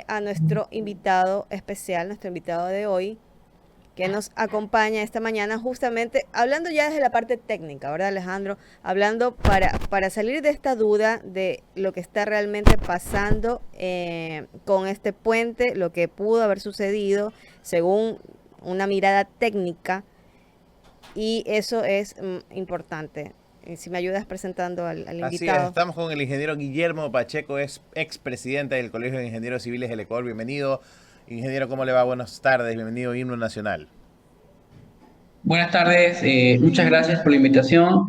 a nuestro invitado especial, nuestro invitado de hoy, que nos acompaña esta mañana justamente hablando ya desde la parte técnica, ¿verdad, Alejandro? Hablando para salir de esta duda de lo que está realmente pasando con este puente, lo que pudo haber sucedido según una mirada técnica, y eso es importante. Si me ayudas presentando al Así es, invitado. estamos con el ingeniero Guillermo Pacheco, es expresidente del Colegio de Ingenieros Civiles del Ecuador. Bienvenido, ingeniero, ¿cómo le va? Buenas tardes, bienvenido a Himno Nacional. Buenas tardes, muchas gracias por la invitación.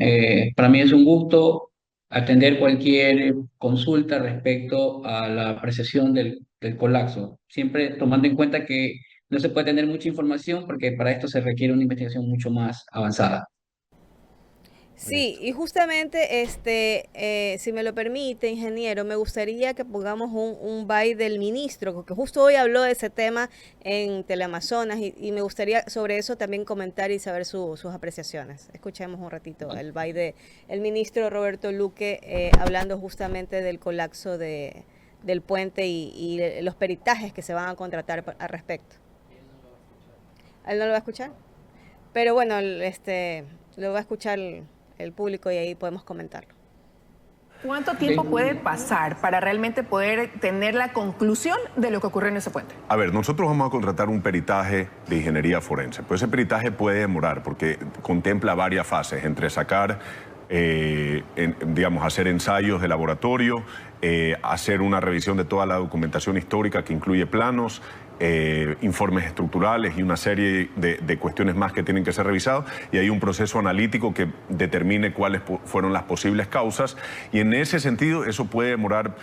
Para mí es un gusto atender cualquier consulta respecto a la apreciación del colapso, siempre tomando en cuenta que no se puede tener mucha información porque para esto se requiere una investigación mucho más avanzada. Sí, Listo. y justamente, si me lo permite, ingeniero, me gustaría que pongamos un bye del ministro, porque justo hoy habló de ese tema en Teleamazonas y me gustaría sobre eso también comentar y saber sus apreciaciones. Escuchemos un ratito el bye de el ministro Roberto Luque hablando justamente del colapso del puente y los peritajes que se van a contratar al respecto. ¿Él no lo va a escuchar? Pero bueno, lo va a escuchar el público y ahí podemos comentarlo. ¿Cuánto tiempo puede Ok. pasar para realmente poder tener la conclusión de lo que ocurrió en ese puente? A ver, nosotros vamos a contratar un peritaje de ingeniería forense. Pues ese peritaje puede demorar porque contempla varias fases, entre sacar, digamos, hacer ensayos de laboratorio, hacer una revisión de toda la documentación histórica que incluye planos, informes estructurales y una serie de cuestiones más que tienen que ser revisados, y hay un proceso analítico que determine cuáles fueron las posibles causas, y en ese sentido eso puede demorar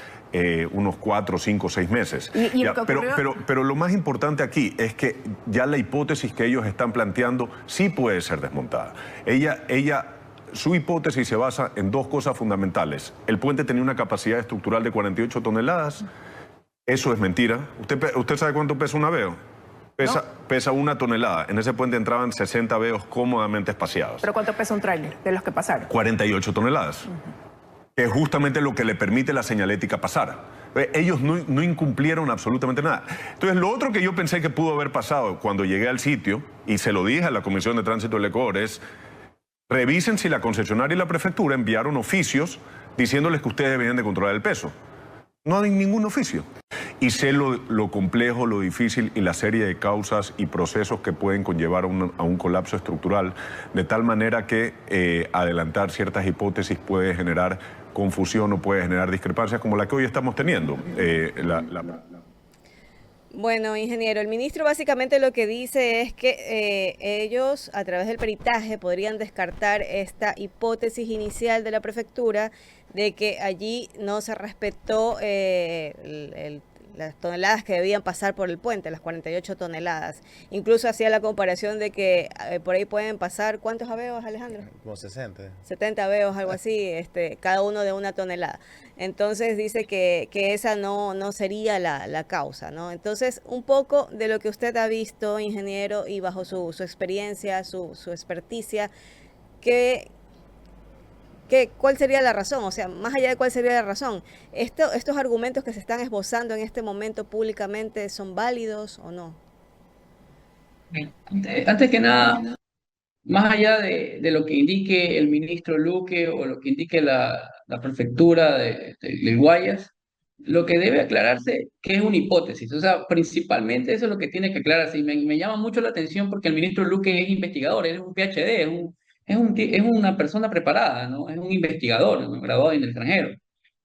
unos 4, 5, 6 meses. Y Ya, lo que ocurrió... pero lo más importante aquí es que ya la hipótesis que ellos están planteando sí puede ser desmontada. Su hipótesis se basa en dos cosas fundamentales. El puente tenía una capacidad estructural de 48 toneladas. Eso es mentira. ¿Usted sabe cuánto pesa un aveo? Pesa 1 tonelada. En ese puente entraban 60 aveos cómodamente espaciados. ¿Pero cuánto pesa un tráiler de los que pasaron? 48 toneladas. Que es justamente lo que le permite la señalética pasar. Ellos no incumplieron absolutamente nada. Entonces, lo otro que yo pensé que pudo haber pasado cuando llegué al sitio, y se lo dije a la Comisión de Tránsito del Ecuador, es: revisen si la concesionaria y la prefectura enviaron oficios diciéndoles que ustedes debían de controlar el peso. No hay ningún oficio. Y sé lo complejo, lo difícil y la serie de causas y procesos que pueden conllevar a un colapso estructural, de tal manera que adelantar ciertas hipótesis puede generar confusión o puede generar discrepancias como la que hoy estamos teniendo. Bueno, ingeniero, el ministro básicamente lo que dice es que ellos a través del peritaje podrían descartar esta hipótesis inicial de la prefectura de que allí no se respetó las toneladas que debían pasar por el puente, las 48 toneladas. Incluso hacía la comparación de que por ahí pueden pasar, ¿cuántos aveos, Alejandro? Como 60. 70 veos, algo así, cada uno de 1 tonelada. Entonces dice que esa no sería la causa, ¿no? Entonces, un poco de lo que usted ha visto, ingeniero, y bajo su experiencia, su experticia, ¿qué, ¿cuál sería la razón? O sea, más allá de cuál sería la razón, ¿estos argumentos que se están esbozando en este momento públicamente son válidos o no? Antes que nada, más allá de lo que indique el ministro Luque o lo que indique la prefectura de Guayas, lo que debe aclararse que es una hipótesis. O sea, principalmente eso es lo que tiene que aclararse. Y me llama mucho la atención porque el ministro Luque es investigador, es un PhD, es una persona preparada, ¿no? Es un investigador, ¿no? Graduado en el extranjero.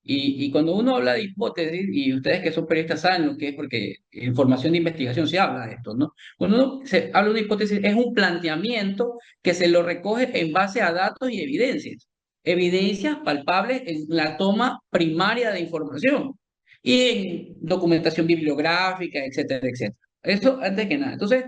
Y cuando uno habla de hipótesis, y ustedes que son periodistas saben lo que es, porque en formación de investigación se habla de esto, ¿no? Cuando uno se habla de una hipótesis, es un planteamiento que se lo recoge en base a datos y evidencias. Evidencias palpables en la toma primaria de información y en documentación bibliográfica, etcétera, etcétera. Eso antes que nada. Entonces,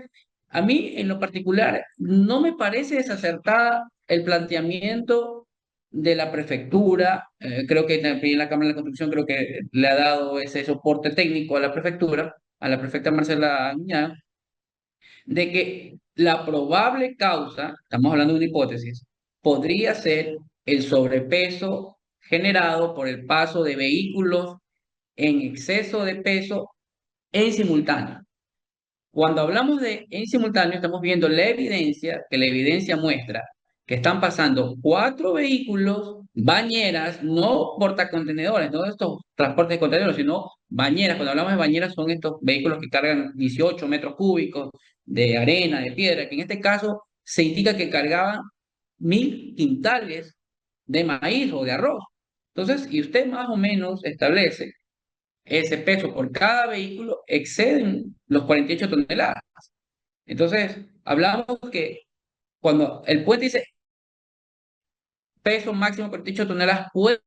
a mí en lo particular no me parece desacertada el planteamiento de la prefectura. Creo que también la Cámara de la Construcción creo que le ha dado ese soporte técnico a la prefectura, a la prefecta Marcela Aguiñá, de que la probable causa, estamos hablando de una hipótesis, podría ser el sobrepeso generado por el paso de vehículos en exceso de peso en simultáneo. Cuando hablamos de en simultáneo, estamos viendo la evidencia, que la evidencia muestra que están pasando 4 vehículos, bañeras, no portacontenedores, no estos transportes de contenedores, sino bañeras. Cuando hablamos de bañeras son estos vehículos que cargan 18 metros cúbicos de arena, de piedra, que en este caso se indica que cargaban 1000 quintales de maíz o de arroz. Entonces, y usted más o menos establece ese peso por cada vehículo, exceden los 48 toneladas. Entonces, hablamos que cuando el puente dice peso máximo 48 toneladas, puede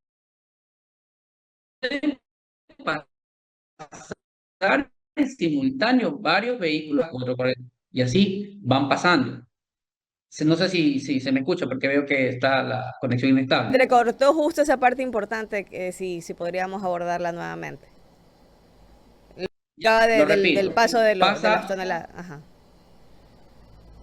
pasar en simultáneo varios vehículos y así van pasando. No sé si se me escucha porque veo que está la conexión inestable. Recortó justo esa parte importante, que si podríamos abordarla nuevamente. Ya, lo Del repito. paso de las Pasa, toneladas. Ajá.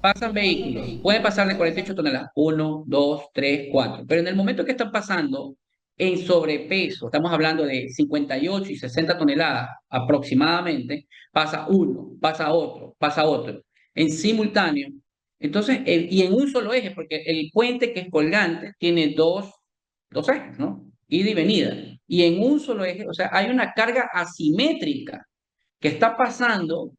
pasan vehículos, pueden pasar de 48 toneladas, 1, 2, 3, 4, pero en el momento que están pasando en sobrepeso, estamos hablando de 58 y 60 toneladas aproximadamente, pasa uno, pasa otro, en simultáneo. Entonces, y en un solo eje, porque el puente que es colgante tiene dos ejes, ¿no? Ida y venida. Y en un solo eje, o sea, hay una carga asimétrica que está pasando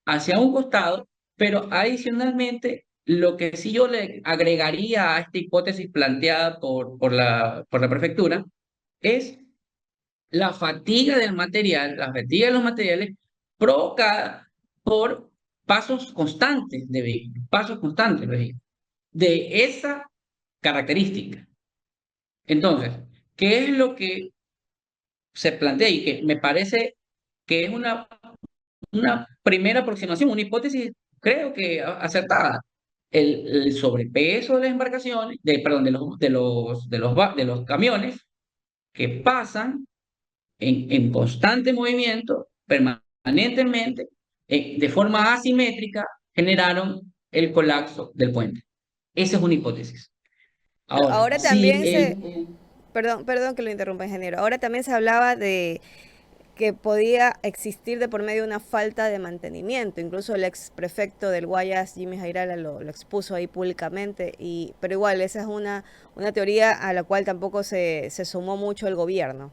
hacia un costado, pero adicionalmente, lo que sí yo le agregaría a esta hipótesis planteada por la prefectura es la fatiga del material, la fatiga de los materiales provocada por pasos constantes de vehículos, pasos constantes de vehículos, de esa característica. Entonces, ¿qué es lo que se plantea y que me parece que es una primera aproximación, una hipótesis, creo que acertada? El sobrepeso de las embarcaciones, perdón, de los camiones que pasan en constante movimiento, permanentemente, de forma asimétrica, generaron el colapso del puente. Esa es una hipótesis. Pero Ahora, ahora si también perdón que lo interrumpa, ingeniero. Ahora también se hablaba de que podía existir de por medio una falta de mantenimiento. Incluso el ex prefecto del Guayas, Jimmy Jairala, lo expuso ahí públicamente, pero igual esa es una teoría a la cual tampoco se sumó mucho el gobierno.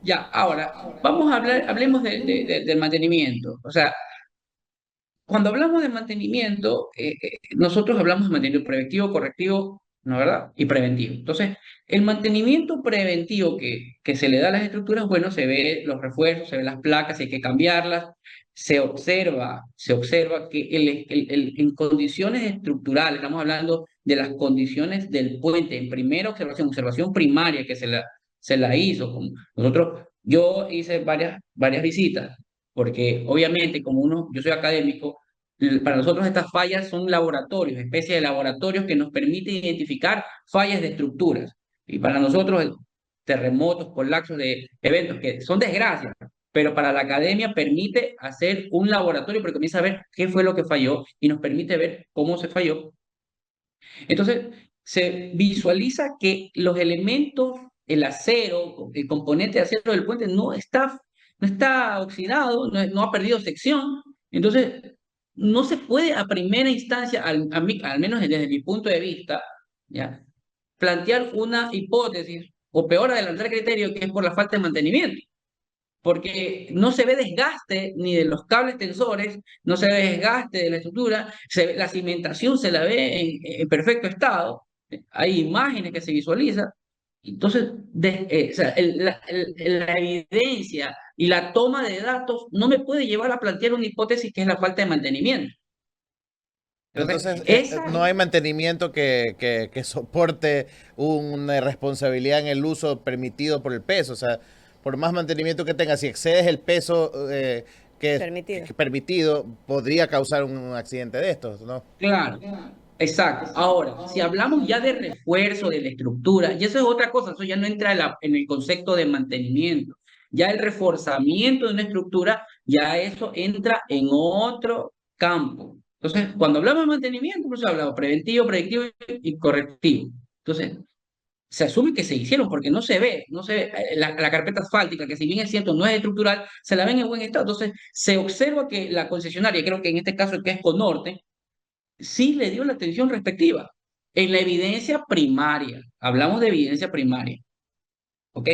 ya, ahora, hablemos del mantenimiento. O sea, cuando hablamos de mantenimiento, nosotros hablamos de mantenimiento preventivo, correctivo, ¿no es verdad? Y preventivo. Entonces, el mantenimiento preventivo que se le da a las estructuras, bueno, se ve los refuerzos, se ven las placas, hay que cambiarlas, se observa que en condiciones estructurales, estamos hablando de las condiciones del puente, en primera observación primaria que se la hizo. Yo hice varias visitas porque obviamente yo soy académico, para nosotros estas fallas son laboratorios, especies de laboratorios que nos permiten identificar fallas de estructuras. Y para nosotros terremotos, colapsos de eventos que son desgracias, pero para la academia permite hacer un laboratorio porque comienza a ver qué fue lo que falló y nos permite ver cómo se falló. Entonces, se visualiza que los elementos, el acero, el componente de acero del puente no está oxidado, no ha perdido sección. Entonces, no se puede a primera instancia, al menos desde mi punto de vista, ¿ya?, plantear una hipótesis, o peor, adelantar criterio, que es por la falta de mantenimiento. Porque no se ve desgaste ni de los cables tensores, no se ve desgaste de la estructura, la cimentación se la ve en perfecto estado, hay imágenes que se visualizan. Entonces, o sea, la evidencia y la toma de datos no me puede llevar a plantear una hipótesis que es la falta de mantenimiento. Entonces, Entonces, esa no hay mantenimiento que soporte una responsabilidad en el uso permitido por el peso. O sea, por más mantenimiento que tenga, si excedes el peso Permitido. permitido, podría causar un accidente de estos, ¿no? Claro, exacto. Ahora, si hablamos ya de refuerzo de la estructura, y eso es otra cosa, eso ya no entra en el concepto de mantenimiento. Ya el reforzamiento de una estructura, ya eso entra en otro campo. Entonces, cuando hablamos de mantenimiento, pues hablamos preventivo, predictivo y correctivo. Entonces, se asume que se hicieron porque no se ve la carpeta asfáltica, que si bien es cierto no es estructural, se la ven en buen estado. Entonces, se observa que la concesionaria, creo que en este caso el que es Conorte, sí le dio la atención respectiva en la evidencia primaria. Hablamos de evidencia primaria, ¿ok?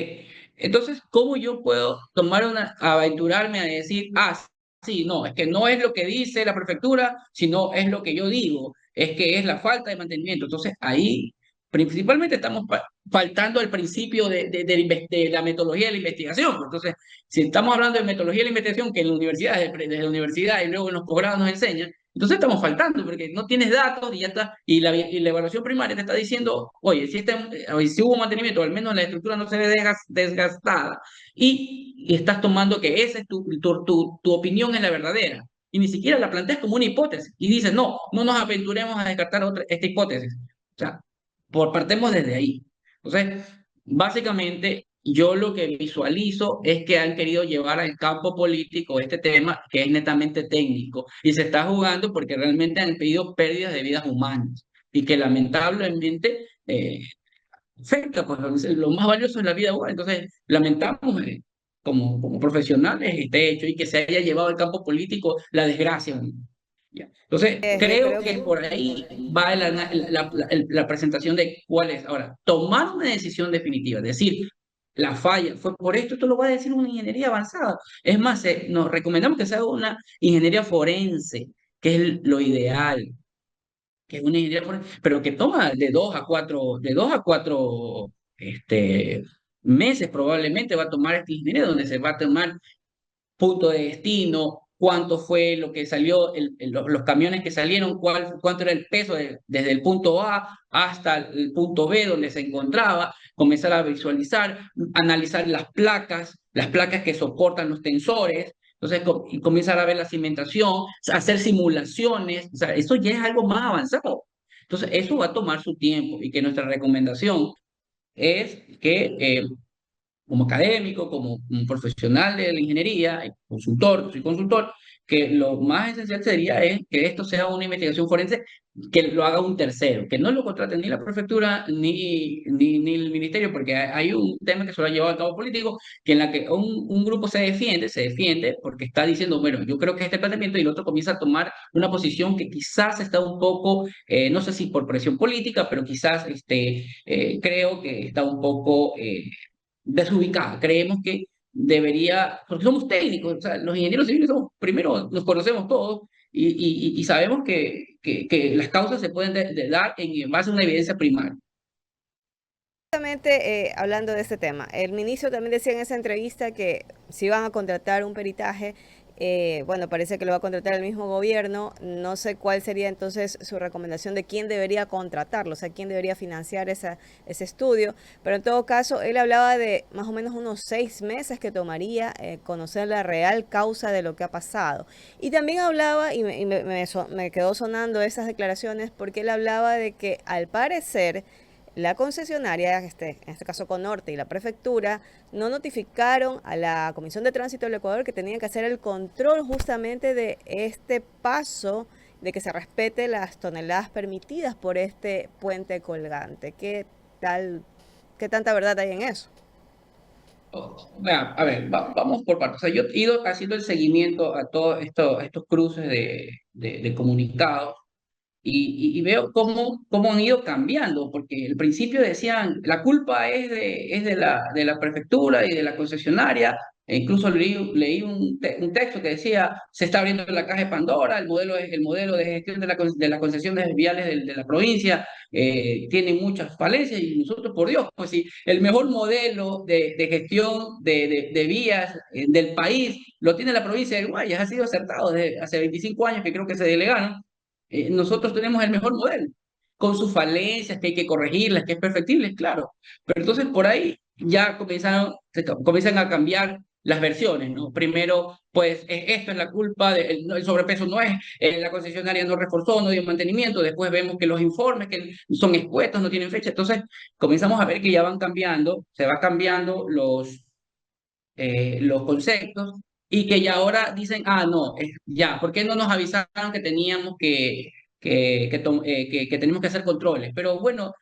Entonces, ¿cómo yo puedo aventurarme a decir, sí, no, es que no es lo que dice la prefectura, sino es lo que yo digo, es que es la falta de mantenimiento? Entonces, ahí principalmente estamos faltando al principio de la metodología de la investigación. Entonces, si estamos hablando de metodología de la investigación, que en la universidad, desde la universidad y luego en los posgrados nos enseñan, entonces estamos faltando, porque no tienes datos y ya está, y la evaluación primaria te está diciendo, oye, oye, si hubo mantenimiento, o al menos la estructura no se ve desgastada, y estás tomando que esa es tu opinión es la verdadera, y ni siquiera la planteas como una hipótesis, y dices, no, no nos aventuremos a descartar esta hipótesis. O sea, partemos desde ahí. Entonces, básicamente, yo lo que visualizo es que han querido llevar al campo político este tema que es netamente técnico y se está jugando porque realmente han pedido pérdidas de vidas humanas y que lamentablemente afecta, pues lo más valioso es la vida humana. Entonces, lamentamos como profesionales este hecho y que se haya llevado al campo político la desgracia. Ya. Entonces, Yo creo creo que que por ahí va la presentación de cuál es. Ahora, tomar una decisión definitiva, decir, la falla fue por esto lo va a decir una ingeniería avanzada. Es más, nos recomendamos que se haga una ingeniería forense, que es lo ideal, que es una ingeniería forense, pero que toma de 2 a 4 meses probablemente va a tomar esta ingeniería, donde se va a tomar punto de destino, cuánto fue lo que salió, los camiones que salieron, cuánto era el peso desde el punto A hasta el punto B donde se encontraba, comenzar a visualizar, analizar las placas que soportan los tensores. Entonces, y comenzar a ver la cimentación, hacer simulaciones, o sea, eso ya es algo más avanzado. Entonces, eso va a tomar su tiempo y que nuestra recomendación es que como académico, como un profesional de la ingeniería, soy consultor, que lo más esencial sería es que esto sea una investigación forense que lo haga un tercero, que no lo contraten ni la prefectura ni el ministerio, porque hay un tema que se lo ha llevado a cabo político, que en la que un grupo se defiende porque está diciendo, bueno, yo creo que este planteamiento, y el otro comienza a tomar una posición que quizás está un poco, no sé si por presión política, pero quizás creo que está un poco desubicada. Creemos que debería, porque somos técnicos, o sea, los ingenieros civiles somos, primero nos conocemos todos y sabemos que las causas se pueden dar en base a una evidencia primaria. justamente hablando de este tema, el ministro también decía en esa entrevista que si iban a contratar un peritaje, bueno, parece que lo va a contratar el mismo gobierno. No sé cuál sería entonces su recomendación de quién debería contratarlo, o sea, quién debería financiar ese estudio. Pero en todo caso, él hablaba de más o menos unos 6 meses que tomaría conocer la real causa de lo que ha pasado. Y también hablaba, me quedó sonando esas declaraciones, porque él hablaba de que al parecer la concesionaria, en este caso Conorte y la prefectura, no notificaron a la Comisión de Tránsito del Ecuador que tenían que hacer el control justamente de este paso, de que se respete las toneladas permitidas por este puente colgante. ¿Qué tanta verdad hay en eso? A ver, vamos por partes. O sea, yo he ido haciendo el seguimiento a todos estos cruces de comunicados y veo cómo han ido cambiando, porque al principio decían, la culpa es de la prefectura y de la concesionaria, e incluso leí un texto que decía, se está abriendo la caja de Pandora, el modelo de gestión de las concesiones viales de la provincia tiene muchas falencias, y nosotros, por Dios, pues si el mejor modelo de gestión de vías del país lo tiene la provincia de Guayas, ha sido acertado desde hace 25 años que creo que se delegaron. Nosotros tenemos el mejor modelo, con sus falencias que hay que corregirlas, que es perfectible, claro. Pero entonces por ahí ya comienzan a cambiar las versiones, ¿no? Primero, pues esto es la culpa, el sobrepeso no es, la concesionaria no reforzó, no dio mantenimiento, después vemos que los informes que son escuetos, no tienen fecha, entonces comenzamos a ver que ya van cambiando, se van cambiando los conceptos, y que ya ahora dicen, no, ya, ¿por qué no nos avisaron que teníamos que tenemos que hacer controles? Pero bueno,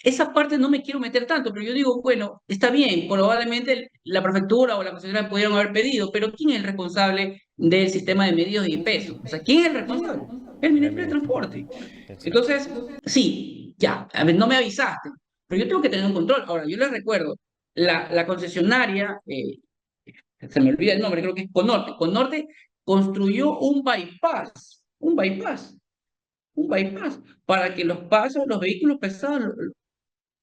esa parte no me quiero meter tanto, pero yo digo, bueno, está bien, probablemente la prefectura o la concesionaria pudieron haber pedido, pero ¿quién es el responsable del sistema de medios y pesos? O sea, ¿quién es el responsable? El El Ministerio de ministro. Transporte. Exacto. Entonces, sí, ya, a ver, no me avisaste, pero yo tengo que tener un control. Ahora, yo les recuerdo, la concesionaria, se me olvida el nombre, creo que es Conorte. Conorte construyó un bypass, para que los pasos, los vehículos pesados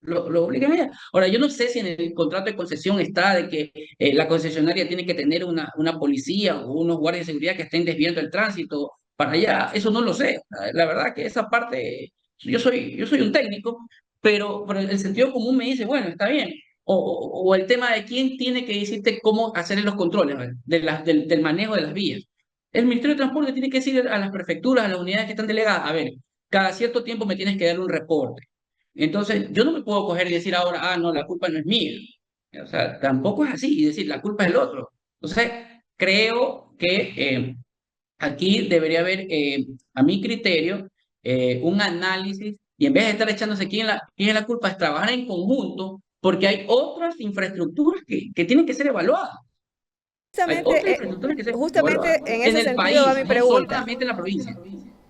lo obligan allá. Ahora, yo no sé si en el contrato de concesión está de que la concesionaria tiene que tener una policía o unos guardias de seguridad que estén desviando el tránsito para allá. Eso no lo sé. La verdad que esa parte, yo soy un técnico, pero el sentido común me dice, bueno, está bien. O el tema de quién tiene que decirte cómo hacer los controles, ¿vale? Del manejo de las vías. El Ministerio de Transporte tiene que decir a las prefecturas, a las unidades que están delegadas, a ver, cada cierto tiempo me tienes que dar un reporte. Entonces, yo no me puedo coger y decir ahora, ah, no, la culpa no es mía. O sea, tampoco es así, y decir, la culpa es del otro. Entonces, creo que aquí debería haber, a mi criterio, un análisis, y en vez de estar echándose quién es la culpa, es trabajar en conjunto, porque hay otras infraestructuras que tienen que ser evaluadas. Hay otras Justamente, infraestructuras que tienen que ser evaluadas justamente en en ese el sentido va país, mi no pregunta. solamente en la provincia.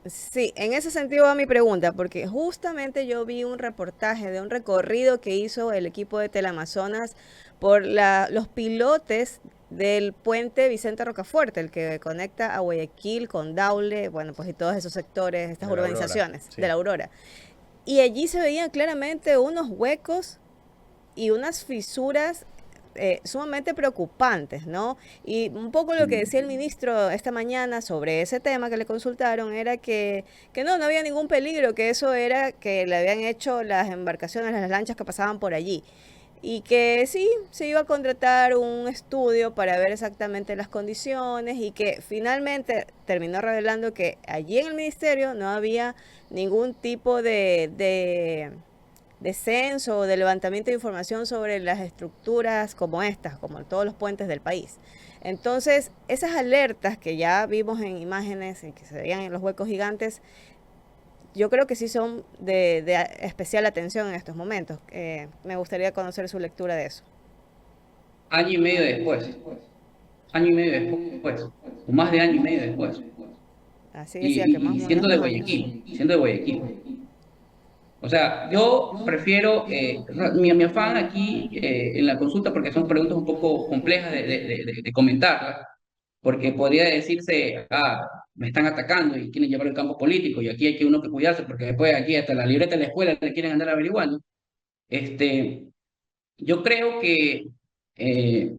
Sí, en ese sentido va mi pregunta, porque justamente yo vi un reportaje de un recorrido que hizo el equipo de Teleamazonas por los pilotes del puente Vicente Rocafuerte, el que conecta a Guayaquil con Daule, bueno, pues y todos esos sectores, estas De la Aurora. urbanizaciones Sí. de la Aurora. Y allí se veían claramente unos huecos y unas fisuras sumamente preocupantes, ¿no? Y un poco lo que decía el ministro esta mañana sobre ese tema que le consultaron era que no había ningún peligro, que eso era que le habían hecho las embarcaciones, las lanchas que pasaban por allí. Y que sí, se iba a contratar un estudio para ver exactamente las condiciones y que finalmente terminó revelando que allí en el ministerio no había ningún tipo de censo o de levantamiento de información sobre las estructuras como estas, como todos los puentes del país. Entonces, esas alertas que ya vimos en imágenes y que se veían en los huecos gigantes, yo creo que sí son de especial atención en estos momentos. Me gustaría conocer su lectura de eso. Año y medio después, año y medio después, o más de año y medio después. Así decía que más Y o menos siendo de 2 años. Guayaquil, siendo de Guayaquil. O sea, yo prefiero, mi afán aquí en la consulta, porque son preguntas un poco complejas de comentarlas, porque podría decirse, ah, me están atacando y quieren llevar el campo político, y aquí hay que uno que cuidarse, porque después aquí hasta la libreta de la escuela le quieren andar averiguando. Este, yo creo que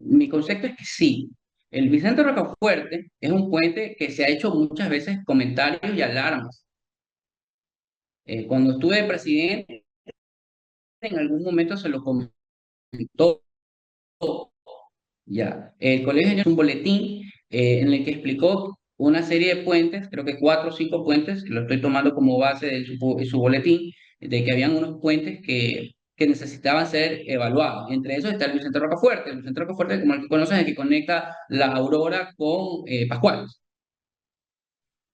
mi concepto es que sí, el Vicente Rocafuerte es un puente que se ha hecho muchas veces comentarios y alarmas. Cuando estuve de presidente, en algún momento se lo comentó ya. El colegio hizo un boletín en el que explicó una serie de puentes, creo que 4 o 5 puentes, lo estoy tomando como base de su boletín, de que habían unos puentes que necesitaban ser evaluados. Entre esos está el Vicente Rocafuerte. El Vicente Rocafuerte, como el que conocen, es el que conecta la Aurora con Pascual.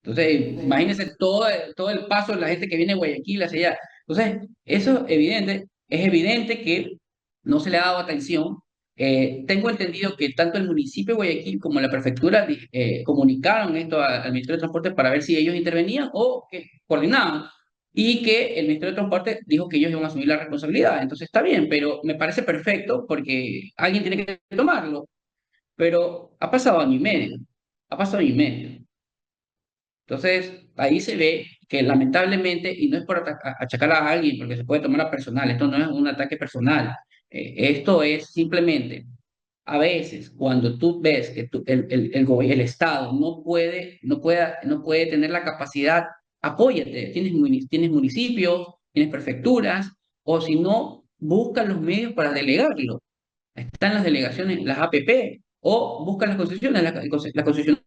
Entonces, imagínense todo el paso de la gente que viene de Guayaquil hacia allá. Entonces, eso es evidente que no se le ha dado atención. Tengo entendido que tanto el municipio de Guayaquil como la prefectura comunicaron esto al Ministerio de Transporte para ver si ellos intervenían o que coordinaban. Y que el Ministerio de Transporte dijo que ellos iban a asumir la responsabilidad. Entonces está bien, pero me parece perfecto porque alguien tiene que tomarlo. Pero ha pasado año y medio. Ha pasado año y medio. Entonces, ahí se ve que lamentablemente, y no es por achacar a alguien, porque se puede tomar a personal, esto no es un ataque personal, esto es simplemente, a veces, cuando tú ves que el Estado no puede tener la capacidad, apóyate, tienes municipios, tienes prefecturas, o si no, busca los medios para delegarlo. Están las delegaciones, las APP, o buscan las concesiones, la concesionaria,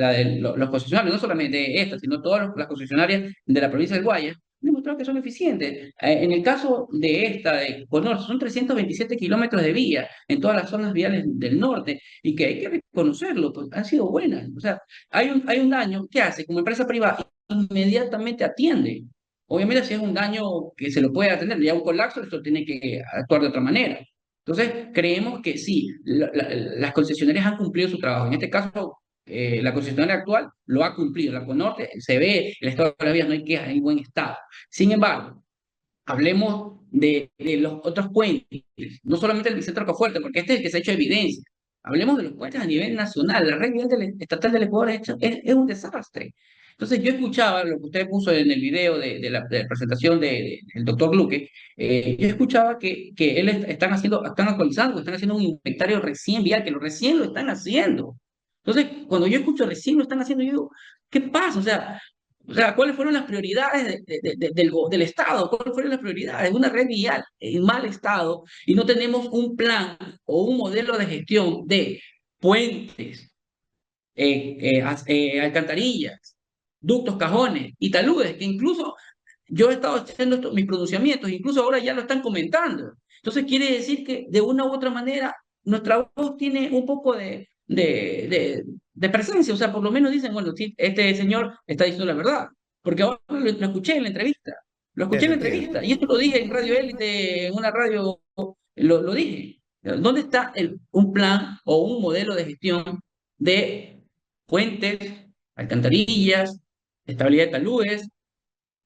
los concesionarios, no solamente esta, sino todas las concesionarias de la provincia del Guayas, han demostrado que son eficientes. En el caso de esta, de Conorte, son 327 kilómetros de vía en todas las zonas viales del norte, y que hay que reconocerlo, pues han sido buenas. O sea, hay un daño, ¿qué hace? Como empresa privada, inmediatamente atiende. Obviamente, si es un daño que se lo puede atender, ya un colapso, esto tiene que actuar de otra manera. Entonces, creemos que sí, las concesionarias han cumplido su trabajo. En este caso, la concesionaria actual lo ha cumplido. La Conorte se ve, el estado de las vías no hay quejas, en buen estado. Sin embargo, hablemos de los otros puentes, no solamente el Vicente Rocafuerte, porque este es el que se ha hecho evidencia. Hablemos de los puentes a nivel nacional. La red vial estatal del Ecuador es un desastre. Entonces yo escuchaba lo que usted puso en el video de la presentación del doctor Luque, yo escuchaba que están actualizando, están haciendo un inventario recién vial, que recién lo están haciendo. Entonces, cuando yo escucho recién lo están haciendo, yo digo, ¿qué pasa? O sea, ¿cuáles fueron las prioridades del Estado? ¿Cuáles fueron las prioridades? Una red vial en mal estado y no tenemos un plan o un modelo de gestión de puentes, alcantarillas, ductos, cajones y taludes, que incluso yo he estado haciendo mis pronunciamientos, incluso ahora ya lo están comentando. Entonces quiere decir que de una u otra manera nuestra voz tiene un poco de presencia, o sea, por lo menos dicen, bueno, sí, este señor está diciendo la verdad, porque ahora lo escuché en la entrevista, lo escuché en la Efectivamente. entrevista, y esto lo dije en Radio Élite, en una radio, lo dije. ¿Dónde está un plan o un modelo de gestión de puentes, alcantarillas, estabilidad de taludes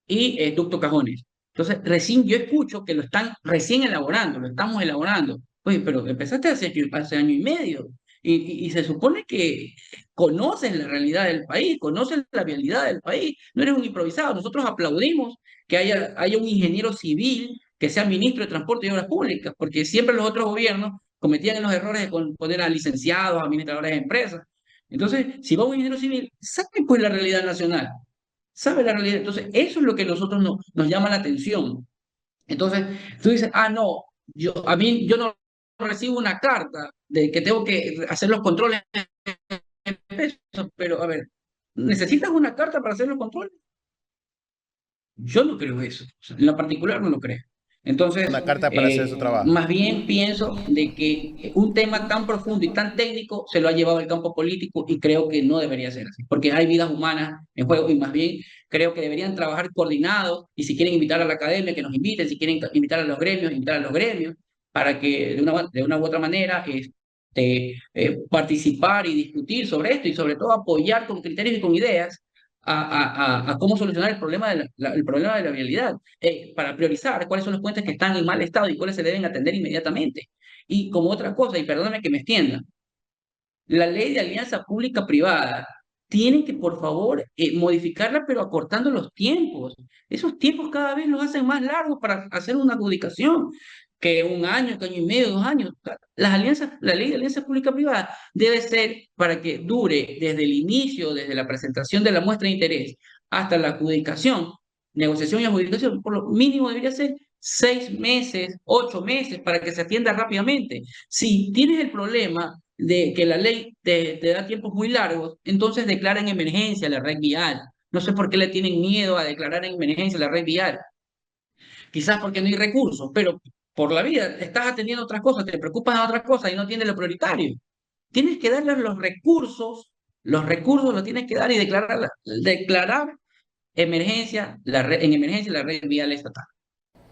y ductos cajones? Entonces, recién yo escucho que lo están recién elaborando, lo estamos elaborando. Oye, pero empezaste hace año y medio y se supone que conoces la realidad del país, conoces la vialidad del país, no eres un improvisado. Nosotros aplaudimos que haya un ingeniero civil que sea ministro de Transporte y Obras Públicas, porque siempre los otros gobiernos cometían los errores de poner a licenciados, administradores de empresas. Entonces, si va un ingeniero civil, sabe pues la realidad nacional, sabe la realidad. Entonces, eso es lo que a nosotros nos llama la atención. Entonces, tú dices, ah, no, yo no recibo una carta de que tengo que hacer los controles en pesos, pero a ver, ¿necesitas una carta para hacer los controles? Yo no creo eso. O sea, en lo particular no lo creo. Entonces, Una carta para hacer su trabajo. más bien pienso de que un tema tan profundo y tan técnico se lo ha llevado al campo político y creo que no debería ser así, porque hay vidas humanas en juego y más bien creo que deberían trabajar coordinados y si quieren invitar a la academia, que nos inviten, si quieren invitar a los gremios, invitar a los gremios, para que de una u otra manera participar y discutir sobre esto y sobre todo apoyar con criterios y con ideas a cómo solucionar el problema de la vialidad, para priorizar cuáles son los puentes que están en mal estado y cuáles se deben atender inmediatamente. Y como otra cosa, y perdóname que me extienda, la ley de alianza pública-privada tiene que, por favor, modificarla, pero acortando los tiempos. Esos tiempos cada vez los hacen más largos para hacer una adjudicación, que un año, que año y medio, 2 años. La ley de alianza pública-privada debe ser para que dure desde el inicio, desde la presentación de la muestra de interés, hasta la adjudicación, negociación y adjudicación, por lo mínimo debería ser 6 meses, 8 meses, para que se atienda rápidamente. Si tienes el problema de que la ley te da tiempos muy largos, entonces declara en emergencia la red vial. No sé por qué le tienen miedo a declarar en emergencia la red vial. Quizás porque no hay recursos, pero por la vida estás atendiendo otras cosas, te preocupas de otras cosas y no tienes lo prioritario. Tienes que darle los recursos los tienes que dar y declarar en emergencia la red vial estatal.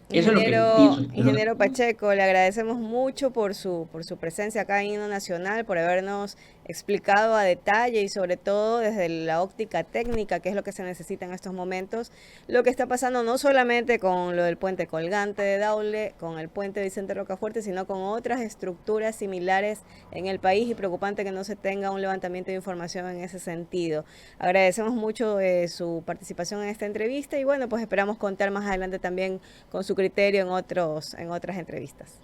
Eso es lo que pienso. Ingeniero Pacheco, le agradecemos mucho por su presencia acá en Himno Nacional, por habernos explicado a detalle y sobre todo desde la óptica técnica, que es lo que se necesita en estos momentos, lo que está pasando no solamente con lo del puente colgante de Daule, con el puente Vicente Rocafuerte, sino con otras estructuras similares en el país y preocupante que no se tenga un levantamiento de información en ese sentido. Agradecemos mucho su participación en esta entrevista y bueno, pues esperamos contar más adelante también con su criterio en otras entrevistas.